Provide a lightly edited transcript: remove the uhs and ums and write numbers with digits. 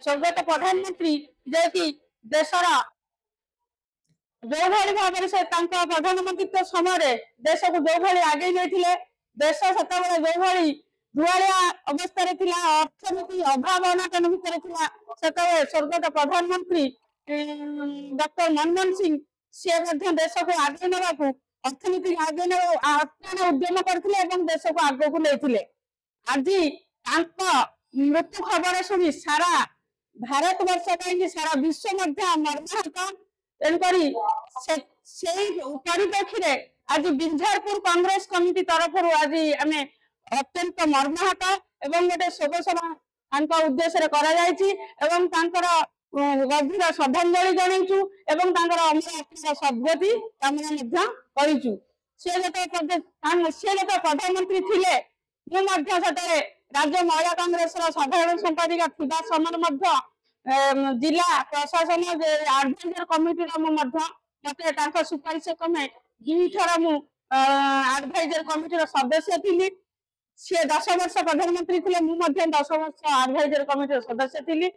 ସ୍ୱର୍ଗତ ପ୍ରଧାନମନ୍ତ୍ରୀ ଯେକି ଦେଶର ଯୋଉଭଳି ଭାବରେ ସେ ତାଙ୍କ ପ୍ରଧାନମନ୍ତ୍ରୀତ୍ୱ ସମୟରେ ଦେଶକୁ ଯୋଉଭଳି ଆଗେଇ ନେଇଥିଲେ, ଦେଶ ସେତେବେଳେ ଯୋଉଭଳି ଦୁଆଳିଆ ଅବସ୍ଥାରେ ଥିଲା, ଅର୍ଥନୀତି ଅଭାବ ଅନାଟନ ଭିତରେ ଥିଲା, ସେତେବେଳେ ସ୍ୱର୍ଗତ ପ୍ରଧାନମନ୍ତ୍ରୀ ଡକ୍ଟର ମନମୋହନ ସିଂ ସିଏ ମଧ୍ୟ ଦେଶକୁ ଆଗେଇ ନେବାକୁ ଅର୍ଥନୀତି ଆଗେଇ ନେବା ଉଦ୍ୟମ କରିଥିଲେ ଏବଂ ଦେଶକୁ ଆଗକୁ ନେଇଥିଲେ। ଆଜି ତାଙ୍କ ମୃତ୍ୟୁ ଖବର ଶୁଣି ସାରା ଭାରତ ବର୍ଷ କାହିଁକି ସାରା ବିଶ୍ୱ ମଧ୍ୟ ମର୍ମାହତ। ତେଣୁକରି ସେଇ ପରିପ୍ରେକ୍ଷୀରେ ଆଜି ବିଞ୍ଝାରପୁର କଂଗ୍ରେସ କମିଟି ତରଫରୁ ଆଜି ଆମେ ଅତ୍ୟନ୍ତ ମର୍ମାହତ ଏବଂ ଗୋଟେ ଶୋକ ସଭା ତାଙ୍କ ଉଦ୍ଦେଶ୍ୟରେ କରାଯାଇଛି ଏବଂ ତାଙ୍କର ଗଭୀର ଶ୍ରଦ୍ଧାଞ୍ଜଳି ଜଣାଇଛୁ ଏବଂ ତାଙ୍କର ଅମର ଆତ୍ମାର ସଦ୍ଗତି କାମନା ମଧ୍ୟ କରିଛୁ। ସେ ଯେତେବେଳେ ପ୍ରଧାନମନ୍ତ୍ରୀ ଥିଲେ, ମୁଁ ମଧ୍ୟ ସେତେବେଳେ राज्य महिला कांग्रेस साधारण संपादिका थिबा समय जिला प्रशासन एडभाइजर कमिटी मत सुपारिश क्रमे दुईथर एडभाइजर कमिटी सदस्य थी। सी 10 वर्ष प्रधानमंत्री थे, मुझे 10 वर्ष एडभाइजर कमिटी सदस्य थी।